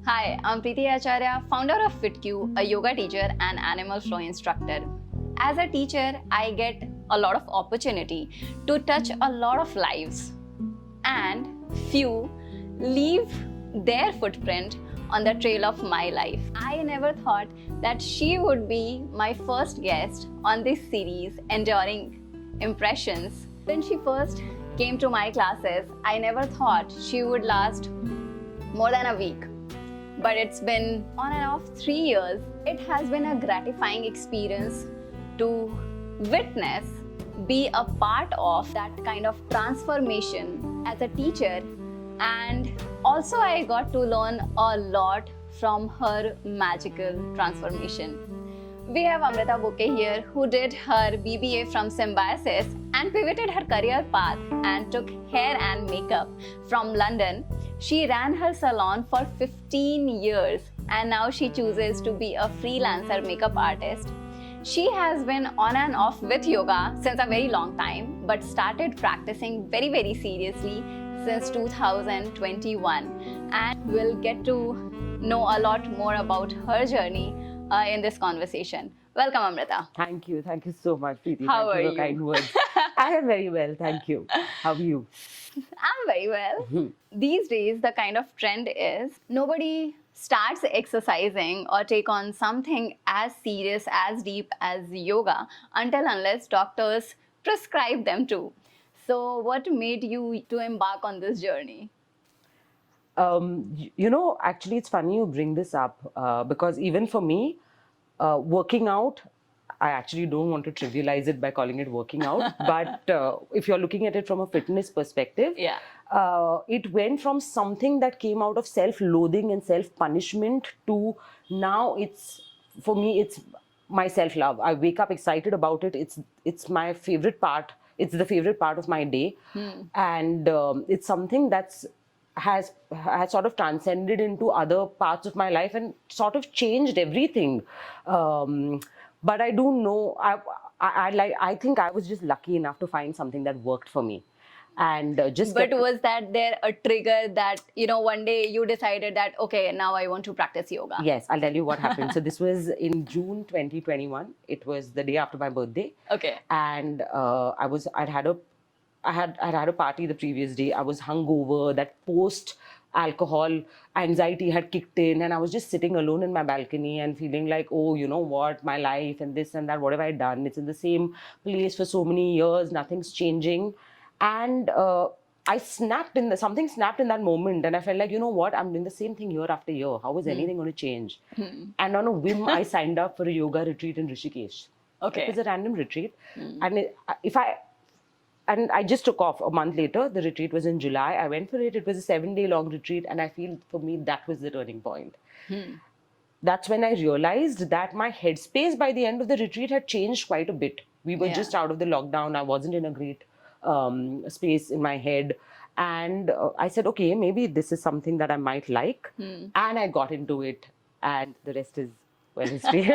Hi, I'm Preeti Acharya, founder of Fitcue, a yoga teacher and animal flow instructor. As a teacher, I get a lot of opportunity to touch a lot of lives, and few leave their footprint on the trail of my life. I never thought that she would be my first guest on this series, Enduring Impressions. When she first came to my classes, I never thought she would last more than a week. But it's been on and off 3 years. It has been a gratifying experience to witness, be a part of that kind of transformation as a teacher. And also I got to learn a lot from her magical transformation. We have Amrita Bokey here, who did her BBA from Symbiosis and pivoted her career path and took hair and makeup from London. She ran her salon for 15 years and now she chooses to be a freelancer makeup artist. She has been on and off with yoga since a very long time, but started practicing very seriously since 2021. And we'll get to know a lot more about her journey in this conversation. Welcome, Amrita. Thank you so much, Preeti. How Thank you are for kind words. I am very well, thank you. How are you? I'm very well. These days, the kind of trend is nobody starts exercising or take on something as serious, as deep as yoga until unless doctors prescribe them to. So what made you to embark on this journey? Actually, it's funny you bring this up because even for me, working out, I actually don't want to trivialize it by calling it working out. But if you're looking at it from a fitness perspective, it went from something that came out of self-loathing and self-punishment to now for me, it's my self-love. I wake up excited about it. It's my favorite part. It's the favorite part of my day. And it's something has sort of transcended into other parts of my life and sort of changed everything. But I do know, I think I was just lucky enough to find something that worked for me. And But was that there a trigger that, one day you decided that, okay, now I want to practice yoga? Yes, I'll tell you what happened. So this was in June 2021. It was the day after my birthday. Okay. And I'd had a party the previous day. I was hungover. That post-alcohol anxiety had kicked in, and I was just sitting alone in my balcony and feeling like, oh, you know what, my life and this and that, what have I done? It's in the same place for so many years. Nothing's changing. And something snapped in that moment, and I felt like, you know what, I'm doing the same thing year after year. How is anything going to change? And on a whim, I signed up for a yoga retreat in Rishikesh. Okay. It was a random retreat, and I just took off a month later. The retreat was in July. I went for it. It was a 7-day long retreat, and I feel for me that was the turning point. That's when I realized that my headspace by the end of the retreat had changed quite a bit. We were just out of the lockdown. I wasn't in a great space in my head. And I said, okay, maybe this is something that I might like. And I got into it. And the rest is, well, history.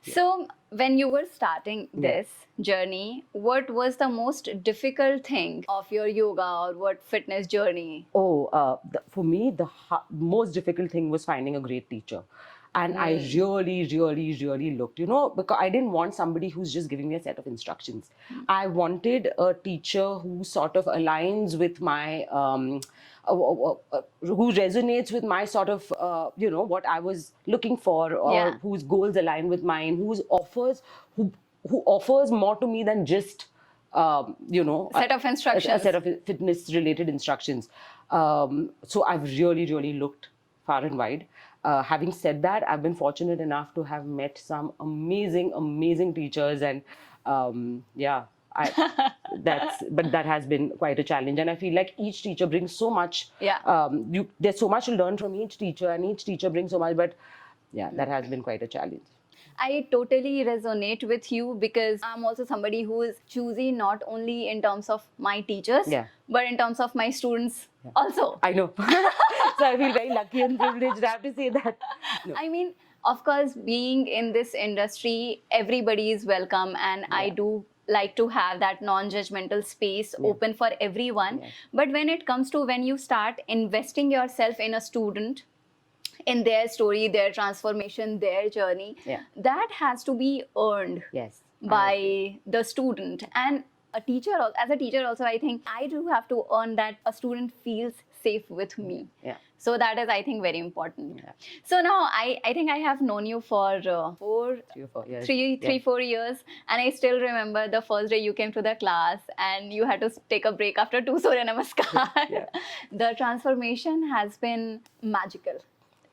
So when you were starting this journey, what was the most difficult thing of your yoga or what fitness journey? For me, the most difficult thing was finding a great teacher. And I really looked, because I didn't want somebody who's just giving me a set of instructions. I wanted a teacher who sort of aligns with my, who resonates with my sort of, what I was looking for, or whose goals align with mine, who offers more to me than just, set of instructions. A set of fitness-related instructions. So I've really looked far and wide. Having said that, I've been fortunate enough to have met some amazing teachers, and but that has been quite a challenge. And I feel like each teacher brings so much. There's so much to learn from each teacher, and each teacher brings so much. But that has been quite a challenge. I totally resonate with you because I'm also somebody who is choosy not only in terms of my teachers, but in terms of my students also. I know. So I feel very lucky and privileged, I have to say that. No. I mean, of course, being in this industry, everybody is welcome, and I do like to have that non-judgmental space open for everyone. But when it comes to when you start investing yourself in a student, in their story, their transformation, their journey, Yeah. that has to be earned Yes. by the student. And a teacher, as a teacher also, I think I do have to earn that a student feels safe with me. Yeah. So that is, I think, very important. Yeah. So now I think I have known you for 3 or 4 years. three, Yeah. 4 years, and I still remember the first day you came to the class and you had to take a break after 2 Surya Namaskar. Yeah. The transformation has been magical.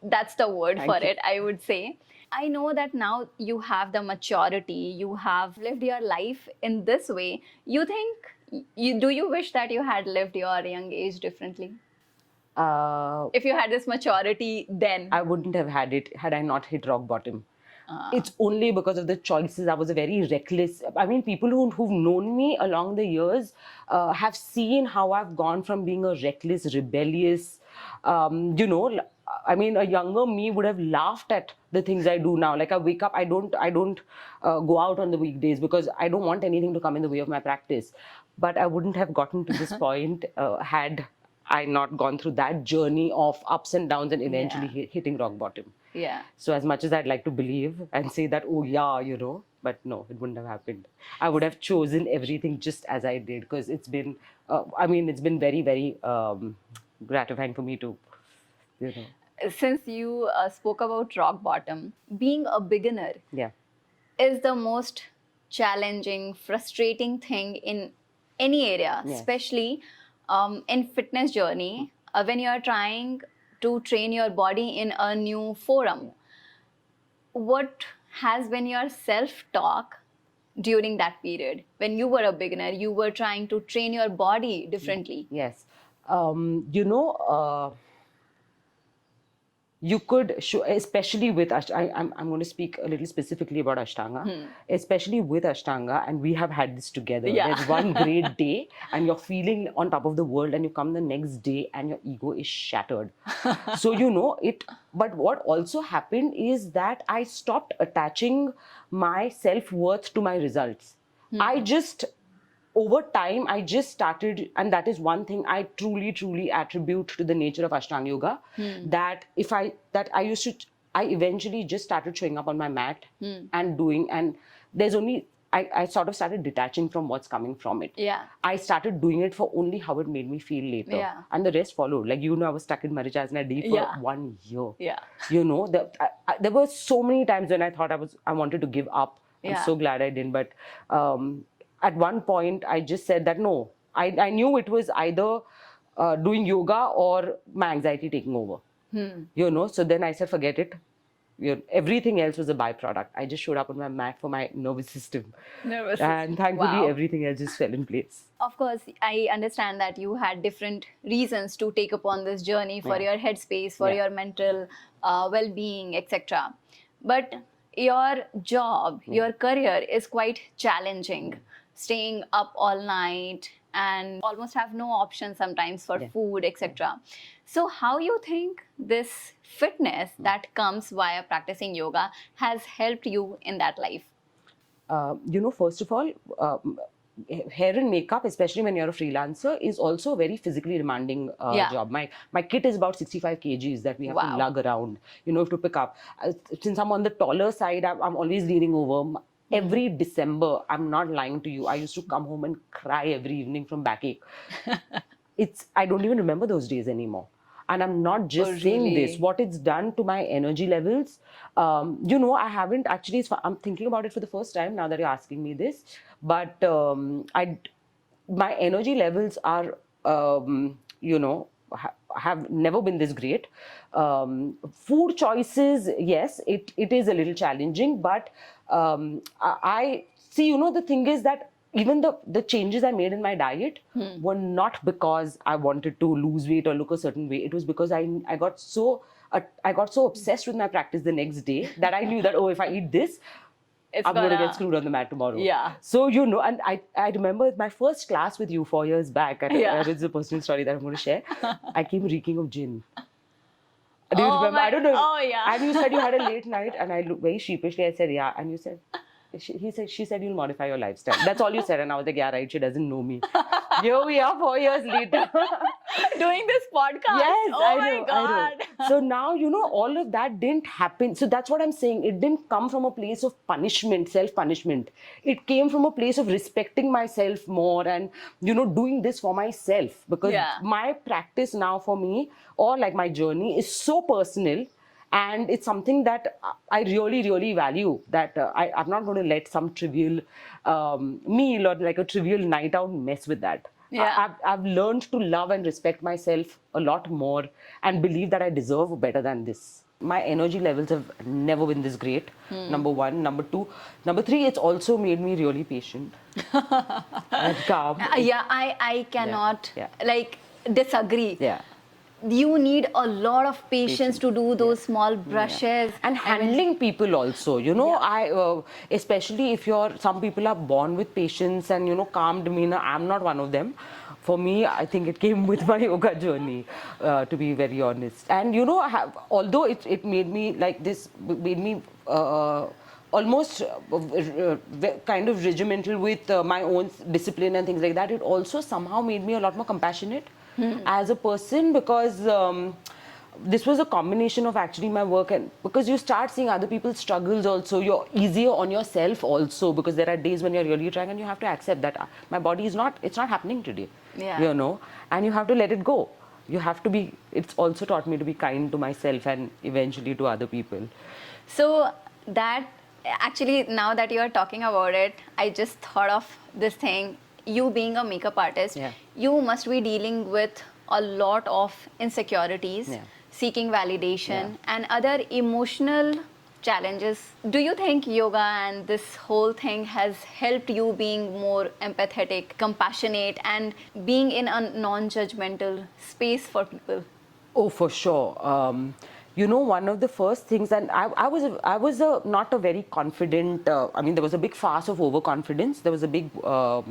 That's the word Thank for you. it, I would say. I know that now you have the maturity, you have lived your life in this way. You think, do you wish that you had lived your young age differently? If you had this maturity then? I wouldn't have had it had I not hit rock bottom. It's only because of the choices. I was a very reckless. I mean, people who've known me along the years have seen how I've gone from being a reckless, rebellious, I mean, a younger me would have laughed at the things I do now. Like I wake up, I don't go out on the weekdays because I don't want anything to come in the way of my practice. But I wouldn't have gotten to this point had I not gone through that journey of ups and downs and eventually Yeah. hitting rock bottom. Yeah. So as much as I'd like to believe and say that, oh yeah, but no, it wouldn't have happened. I would have chosen everything just as I did because it's been, it's been very, very gratifying for me to, Since you spoke about rock bottom, being a beginner yeah. is the most challenging, frustrating thing in any area, Yes. especially in fitness journey, when you are trying to train your body in a new forum. What has been your self-talk during that period when you were a beginner, you were trying to train your body differently? Yes. You could show, especially with I'm going to speak a little specifically about Ashtanga, especially with Ashtanga, and we have had this together. Yeah. There's one great day, and you're feeling on top of the world, and you come the next day, and your ego is shattered. So it. But what also happened is that I stopped attaching my self-worth to my results. I just over time, I just started, and that is one thing I truly, truly attribute to the nature of Ashtanga Yoga. That I eventually just started showing up on my mat and doing, and there's only, I sort of started detaching from what's coming from it. Yeah. I started doing it for only how it made me feel later. Yeah. And the rest followed. Like, I was stuck in Marichasana D for Yeah. 1 year. Yeah. There were so many times when I thought I wanted to give up. Yeah. I'm so glad I didn't. But at one point, I just said that no. I knew it was either doing yoga or my anxiety taking over. So then I said, forget it. Everything else was a byproduct. I just showed up on my mat for my nervous system. And thankfully, Wow. everything else just fell in place. Of course, I understand that you had different reasons to take upon this journey for Yeah. your headspace, for Yeah. your mental well-being, etc. But your job, your career is quite challenging. Staying up all night and almost have no option sometimes for Yeah. food, etc. So how you think this fitness that comes via practicing yoga has helped you in that life? First of all, hair and makeup, especially when you're a freelancer, is also a very physically demanding Yeah. job. My kit is about 65 kgs that we have Wow. to lug around, to pick up. Since I'm on the taller side, I'm always leaning over. Every December, I'm not lying to you, I used to come home and cry every evening from backache. I don't even remember those days anymore. And I'm not just Oh, saying really? this. What it's done to my energy levels, I haven't actually. I'm thinking about it for the first time now that you're asking me this. But my energy levels are, have never been this great. Food choices, yes, it is a little challenging, but I see. The thing is that even the changes I made in my diet were not because I wanted to lose weight or look a certain way. It was because I got so obsessed with my practice the next day that I knew that, oh, if I eat this, I'm going to get screwed on the mat tomorrow. Yeah. So, and I remember my first class with you 4 years back, and Yeah. it's a personal story that I'm going to share. I came reeking of gin. Do you Oh remember? my- I don't know. oh, yeah. And you said you had a late night, and I looked very sheepishly. I said, yeah. And you said, she said, you'll modify your lifestyle. That's all you said. And I was like, yeah, right. She doesn't know me. Here we are 4 years later. Doing this podcast. Yes, oh I my know, I know. God. So now, all of that didn't happen. So that's what I'm saying. It didn't come from a place of punishment, self-punishment. It came from a place of respecting myself more and, doing this for myself. Because Yeah. my practice now for me, or like my journey, is so personal. And it's something that I really, really value, that I'm not going to let some trivial meal or like a trivial night out mess with that. Yeah. I've learned to love and respect myself a lot more and believe that I deserve better than this. My energy levels have never been this great, number one. Number two, number three, it's also made me really patient and calm. Yeah, I cannot yeah. like disagree. Yeah. You need a lot of patience to do those small brushes. And handling people also, I especially if some people are born with patience and calm demeanor. I'm not one of them. For me, I think it came with my yoga journey, to be very honest. And although it made me like this, made me almost kind of regimental with my own discipline and things like that, it also somehow made me a lot more compassionate as a person, because this was a combination of actually my work, and because you start seeing other people's struggles also, you're easier on yourself also, because there are days when you're really trying and you have to accept that my body is not, it's not happening today, and you have to let it go. You have to be, it's also taught me to be kind to myself and eventually to other people. So that actually, now that you are talking about it, I just thought of this thing. You being a makeup artist, you must be dealing with a lot of insecurities, seeking validation, and other emotional challenges. Do you think yoga and this whole thing has helped you being more empathetic, compassionate, and being in a non-judgmental space for people? Oh, for sure. One of the first things, and I was not a very confident. There was a big farce of overconfidence. There was a big, a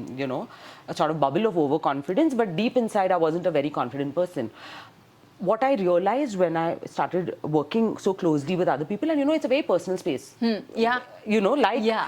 sort of bubble of overconfidence. But deep inside, I wasn't a very confident person. What I realized when I started working so closely with other people, and it's a very personal space. Yeah.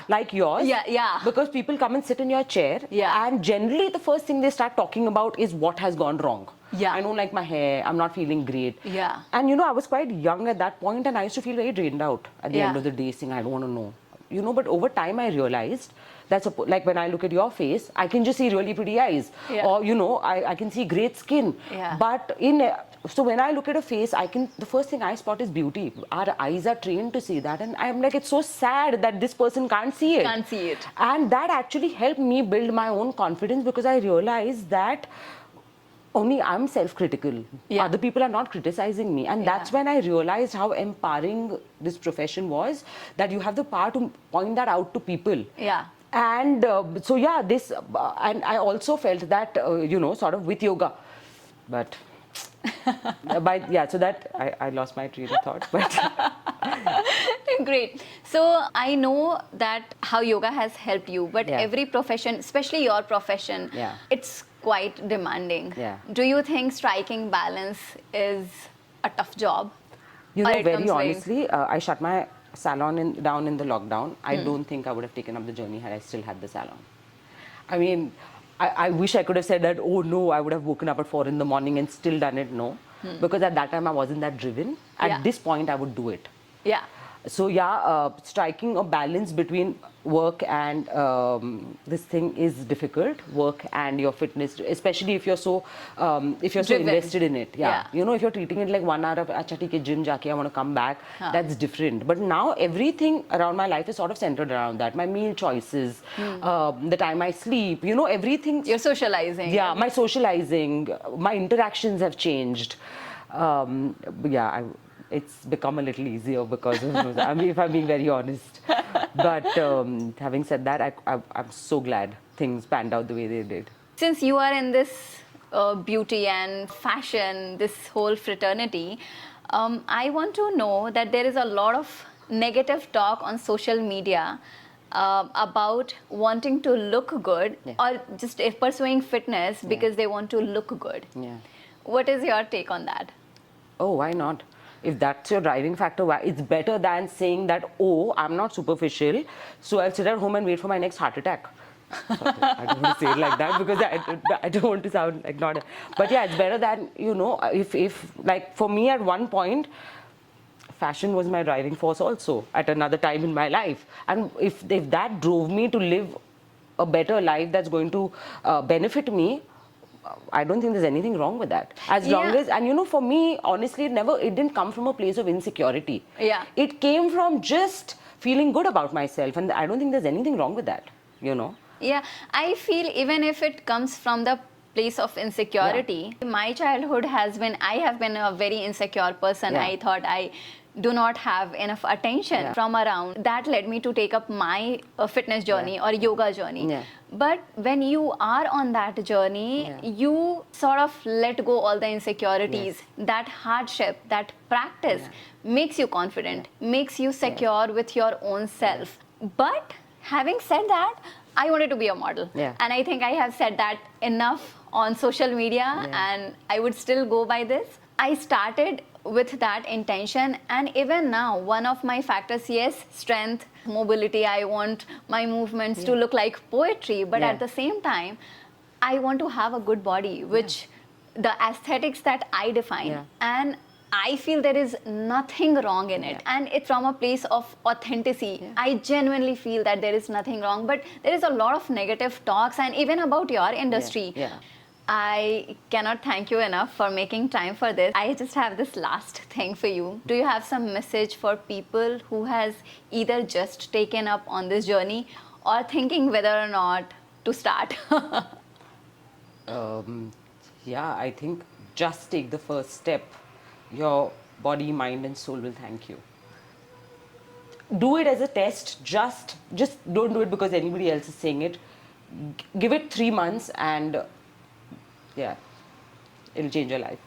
Like yours. Yeah. Because people come and sit in your chair, and generally the first thing they start talking about is what has gone wrong. Yeah. I don't like my hair, I'm not feeling great. Yeah. And I was quite young at that point, and I used to feel very drained out at the end of the day, saying, I don't want to know. But over time I realized that's like when I look at your face, I can just see really pretty eyes. Or, I can see great skin. But so when I look at a face, the first thing I spot is beauty. Our eyes are trained to see that. And I'm like, it's so sad that this person can't see it. Can't see it. And that actually helped me build my own confidence, because I realized that only I'm self-critical. Other people are not criticizing me. And that's when I realized how empowering this profession was, that you have the power to point that out to people. And and I also felt that, sort of with yoga. But, so that, I lost my train of thought. But Great. So I know that how yoga has helped you, but every profession, especially your profession, it's quite demanding. Do you think striking balance is a tough job? Very honestly, I shut my salon down in the lockdown. I don't think I would have taken up the journey had I still had the salon. I mean, I wish I could have said that, oh no, I would have woken up at 4 a.m. and still done it. No, because at that time I wasn't that driven. At this point, I would do it. So striking a balance between work and this thing is difficult. Work and your fitness, especially if you're so invested in it. If you're treating it like 1 hour of acha theek hai, gym jaake I want to come back, that's different. But now everything around my life is sort of centered around that. My meal choices, the time I sleep, everything. You're socializing. My socializing, my interactions have changed. It's become a little easier because of, if I'm being very honest. But having said that, I'm so glad things panned out the way they did. Since you are in this beauty and fashion, this whole fraternity, I want to know that there is a lot of negative talk on social media about wanting to look good or just pursuing fitness because they want to look good. What is your take on that? Oh, why not? If that's your driving factor, it's better than saying that, oh, I'm not superficial, so I'll sit at home and wait for my next heart attack. Sorry, I don't want to say it like that because I don't want to sound like not. But yeah, it's better than, if like for me at one point, fashion was my driving force also at another time in my life. And if that drove me to live a better life that's going to benefit me, I don't think there's anything wrong with that. As long as, and for me, honestly, it didn't come from a place of insecurity. Yeah. It came from just feeling good about myself. And I don't think there's anything wrong with that, Yeah, I feel even if it comes from the place of insecurity, my childhood I have been a very insecure person. Yeah. I thought I do not have enough attention from around. That led me to take up my fitness journey or yoga journey. Yeah. But when you are on that journey, you sort of let go all the insecurities. That hardship, that practice makes you confident, makes you secure with your own self. But having said that, I wanted to be a model. Yeah. And I think I have said that enough on social media, and I would still go by this. I started with that intention, and even now, one of my factors, yes, strength, mobility, I want my movements to look like poetry, but at the same time, I want to have a good body, which the aesthetics that I define. And I feel there is nothing wrong in it. And it's from a place of authenticity. I genuinely feel that there is nothing wrong, but there is a lot of negative talks, and even about your industry. I cannot thank you enough for making time for this. I just have this last thing for you. Do you have some message for people who has either just taken up on this journey or thinking whether or not to start? Yeah, I think just take the first step. Your body, mind, and soul will thank you. Do it as a test. Just don't do it because anybody else is saying it. Give it 3 months, and it'll change your life.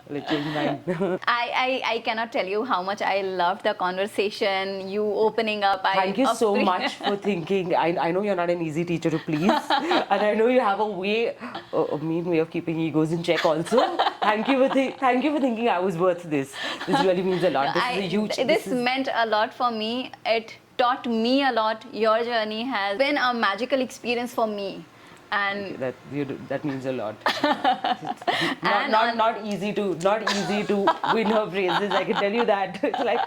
It'll change mine. I cannot tell you how much I loved the conversation, you opening up. Thank you so much for thinking. I know you're not an easy teacher to please, and I know you have a mean way of keeping egos in check also. Thank you for thinking I was worth this. This really means a lot. This is a huge. This meant a lot for me. It taught me a lot. Your journey has been a magical experience for me. And that means a lot. Not easy to win her praises. I can tell you that. It's like.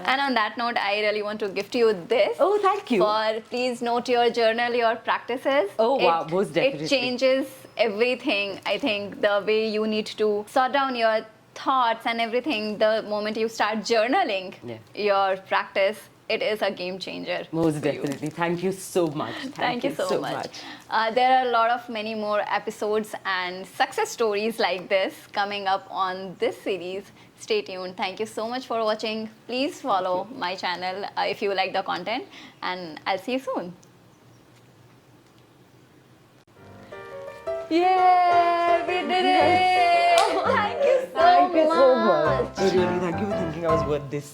And on that note, I really want to gift you this. Oh, thank you. Please note your journal, your practices. Oh wow, most definitely. It changes everything. I think the way you need to sort down your thoughts and everything. The moment you start journaling your practice, it is a game changer. Most definitely. Thank you so much. Thank you so much. There are a lot of many more episodes and success stories like this coming up on this series. Stay tuned. Thank you so much for watching. Please follow my channel if you like the content, and I'll see you soon. Yay! We did it! Thank you so much. Really, thank you for thinking I was worth this.